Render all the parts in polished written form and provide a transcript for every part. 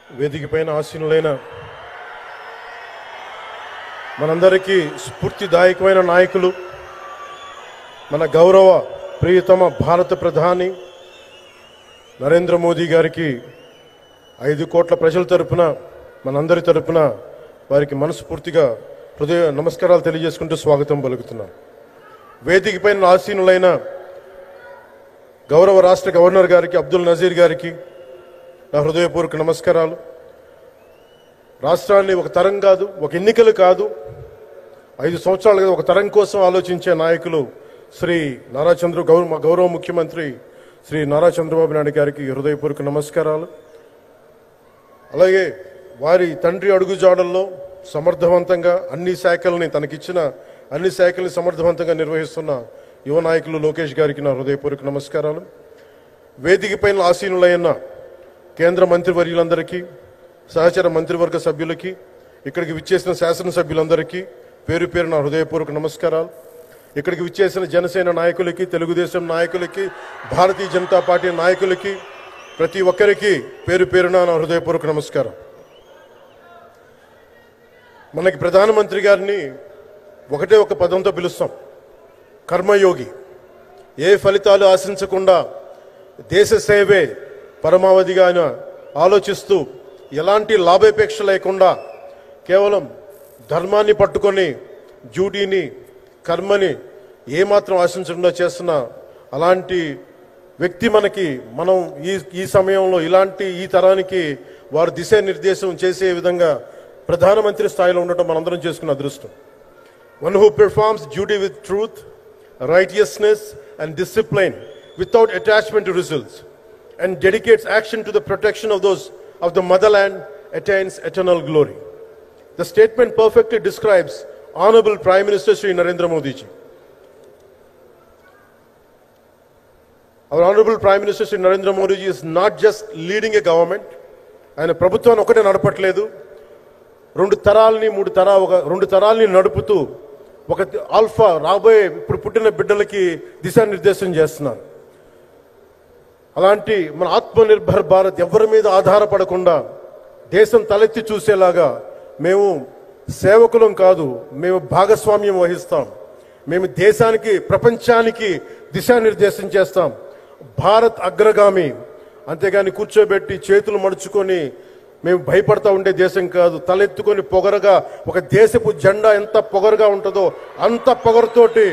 వేదిక పైన ఆసీనులైన మనందరికీ స్ఫూర్తిదాయకమైన నాయకులు, మన గౌరవ ప్రియతమ భారత ప్రధాని నరేంద్ర మోదీ గారికి 5 కోట్ల ప్రజల తరపున, మనందరి తరపున వారికి మనస్ఫూర్తిగా హృదయ నమస్కారాలు తెలియజేసుకుంటూ స్వాగతం పలుకుతున్నాం. వేదిక పైన ఆసీనులైన గౌరవ రాష్ట్ర గవర్నర్ గారికి, అబ్దుల్ నజీర్ గారికి నా హృదయపూర్వక నమస్కారాలు. రాష్ట్రాన్ని ఒక తరం కాదు, ఒక ఎన్నికలు కాదు, 5 సంవత్సరాలు కాదు, ఒక తరం కోసం ఆలోచించే నాయకులు శ్రీ గౌరవ ముఖ్యమంత్రి శ్రీ నారా చంద్రబాబు నాయుడు గారికి హృదయపూర్వక నమస్కారాలు. అలాగే వారి తండ్రి అడుగుజాడల్లో సమర్థవంతంగా తనకిచ్చిన అన్ని శాఖల్ని సమర్థవంతంగా నిర్వహిస్తున్న యువ నాయకులు లోకేష్ గారికి నా హృదయపూర్వక నమస్కారాలు. వేదిక పైన ఆసీనులైన కేంద్ర మంత్రివర్యులందరికీ, సహచర మంత్రివర్గ సభ్యులకి, ఇక్కడికి విచ్చేసిన శాసనసభ్యులందరికీ పేరు పేరు నా హృదయపూర్వక నమస్కారాలు. ఇక్కడికి విచ్చేసిన జనసేన నాయకులకి, తెలుగుదేశం నాయకులకి, భారతీయ జనతా పార్టీ నాయకులకి, ప్రతి ఒక్కరికి పేరు పేరున నా హృదయపూర్వక నమస్కారం. మనకి ప్రధానమంత్రి గారిని ఒకటే ఒక పదంతో పిలుస్తాం, కర్మయోగి. ఏ ఫలితాలు ఆశించకుండా దేశ సేవే పరమావధిగా ఆయన ఆలోచిస్తూ, ఎలాంటి లాభాపేక్ష లేకుండా కేవలం ధర్మాన్ని పట్టుకొని డ్యూటీని, కర్మని ఏమాత్రం ఆశించకుండా చేస్తున్న అలాంటి వ్యక్తి మనం ఈ సమయంలో ఈ తరానికి వారు దిశానిర్దేశం చేసే విధంగా ప్రధానమంత్రి స్థాయిలో ఉండటం మనందరం చేసుకున్న అదృష్టం. One who performs duty with truth, righteousness and discipline without attachment to results and dedicates action to the protection of the motherland attains eternal glory. The statement perfectly describes Honorable Prime Minister Shri Narendra Modi ji. Our Honorable Prime Minister Shri Narendra Modi ji is not just leading a government. ఆయన ప్రభుత్వాన్ని ఒకటే నడపట్లేదు, 2 తరాల్ని నడుపుతూ ఒక alpha రాబోయే ఇప్పుడు పుట్టిన బిడ్డలకి దిశానిర్దేశం చేస్తున్నారు. అలాంటి మన ఆత్మనిర్భర్ భారత్ ఎవరి మీద ఆధారపడకుండా దేశం తలెత్తి చూసేలాగా మేము సేవకులం కాదు, మేము భాగస్వామ్యం వహిస్తాం. మేము దేశానికి, ప్రపంచానికి దిశానిర్దేశం చేస్తాం. భారత్ అగ్రగామి, అంతేగాని కూర్చోబెట్టి చేతులు మడుచుకొని మేము భయపడతా ఉండే దేశం కాదు. తలెత్తుకొని పొగరగా, ఒక దేశపు జెండా ఎంత పొగరుగా ఉంటుందో అంత పొగరుతోటి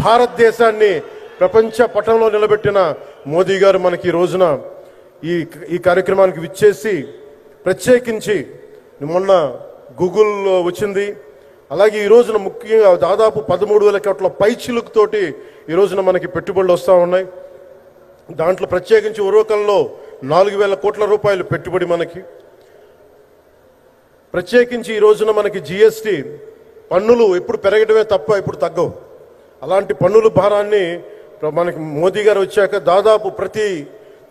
భారతదేశాన్ని ప్రపంచ పటంలో నిలబెట్టిన మోదీ గారు మనకి ఈ రోజున ఈ కార్యక్రమానికి విచ్చేసి, ప్రత్యేకించి మొన్న గూగుల్ వచ్చింది, అలాగే ఈ రోజున ముఖ్యంగా దాదాపు 13,000 కోట్ల పైచిలుకుతోటి ఈ రోజున మనకి పెట్టుబడులు వస్తూ ఉన్నాయి. దాంట్లో ప్రత్యేకించి ఉరవకంలో 4,000 కోట్ల రూపాయలు పెట్టుబడి మనకి. ప్రత్యేకించి ఈ రోజున మనకి జిఎస్టీ పన్నులు ఎప్పుడు పెరగడమే తప్ప ఇప్పుడు తగ్గవు. అలాంటి పన్నుల భారాన్ని మనకి మోదీ గారు వచ్చాక దాదాపు ప్రతి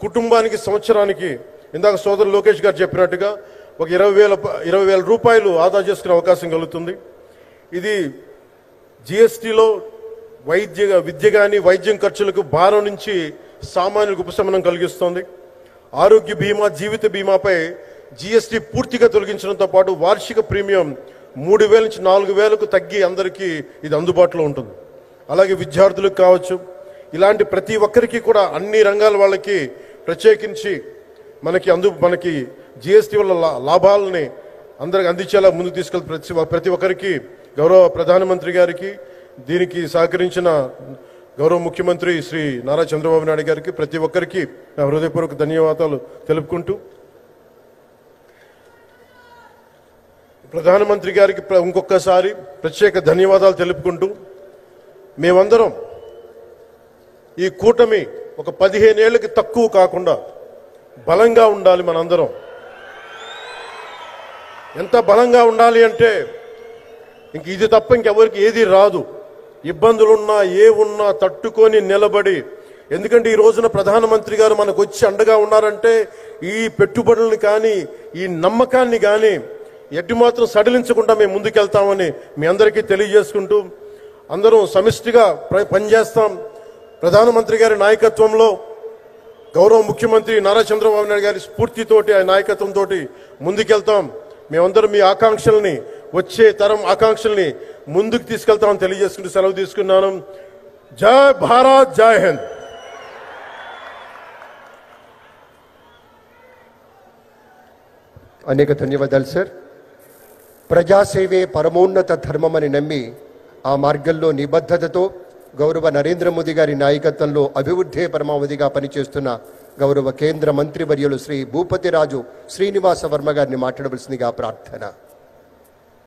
కుటుంబానికి సంవత్సరానికి, ఇందాక సోదరు లోకేష్ గారు చెప్పినట్టుగా, ఒక 20,000 రూపాయలు ఆదా చేసుకునే అవకాశం కలుగుతుంది. ఇది జిఎస్టీలో విద్య కానీ వైద్యం ఖర్చులకు భారం నుంచి సామాన్యులకు ఉపశమనం కలిగిస్తుంది. ఆరోగ్య బీమా, జీవిత బీమాపై జిఎస్టీ పూర్తిగా తొలగించడంతో పాటు వార్షిక ప్రీమియం 3,000 నుంచి 4,000కు తగ్గి అందరికీ ఇది అందుబాటులో ఉంటుంది. అలాగే విద్యార్థులకు కావచ్చు, ఇలాంటి ప్రతి ఒక్కరికి కూడా అన్ని రంగాల వాళ్ళకి ప్రత్యేకించి మనకి జిఎస్టీ వల్ల లాభాలని అందరికి అందించేలా ముందుకు తీసుకెళ్తే ప్రతి ఒక్కరికి, గౌరవ ప్రధానమంత్రి గారికి, దీనికి సహకరించిన గౌరవ ముఖ్యమంత్రి శ్రీ నారా చంద్రబాబు నాయుడు గారికి, ప్రతి ఒక్కరికి నా హృదయపూర్వక ధన్యవాదాలు తెలుపుకుంటూ, ప్రధానమంత్రి గారికి ఇంకొకసారి ప్రత్యేక ధన్యవాదాలు తెలుపుకుంటూ, మేమందరం ఈ కూటమి ఒక 15 ఏళ్ళకి తక్కువ కాకుండా బలంగా ఉండాలి. మనందరం ఎంత బలంగా ఉండాలి అంటే, ఇంక ఇది తప్ప ఇంకెవరికి ఏది రాదు. ఇబ్బందులున్నా ఉన్నా తట్టుకొని నిలబడి, ఎందుకంటే ఈ రోజున ప్రధానమంత్రి గారు మనకు వచ్చి అండగా ఉన్నారంటే ఈ పెట్టుబడులను కానీ, ఈ నమ్మకాన్ని కానీ ఎట్టి మాత్రం సడలించకుండా మేము ముందుకెళ్తామని మీ అందరికీ తెలియజేసుకుంటూ, అందరం సమిష్టిగా పనిచేస్తాం. ప్రధానమంత్రి గారి నాయకత్వంలో గౌరవ ముఖ్యమంత్రి నారా చంద్రబాబు నాయుడు గారి స్ఫూర్తితోటి ఆయన నాయకత్వంతో ముందుకెళ్తాం. మేమందరం మీ ఆకాంక్షల్ని, వచ్చే తరం ఆకాంక్షల్ని ముందుకు తీసుకెళ్తామని తెలియజేసుకుంటూ సెలవు తీసుకున్నాను. జై భారత్, జై హింద్. అనేక ధన్యవాదాలు సార్. ప్రజాసేవే పరమోన్నత ధర్మమని నమ్మి ఆ మార్గంలో నిబద్ధతతో గౌరవ నరేంద్ర మోదీ గారి నాయకత్వంలో అభివృద్ధే పరమావధిగా పనిచేస్తున్న గౌరవ కేంద్ర మంత్రివర్యులు శ్రీ భూపతిరాజు శ్రీనివాస వర్మ గారిని మాట్లాడవలసిందిగా ప్రార్థన.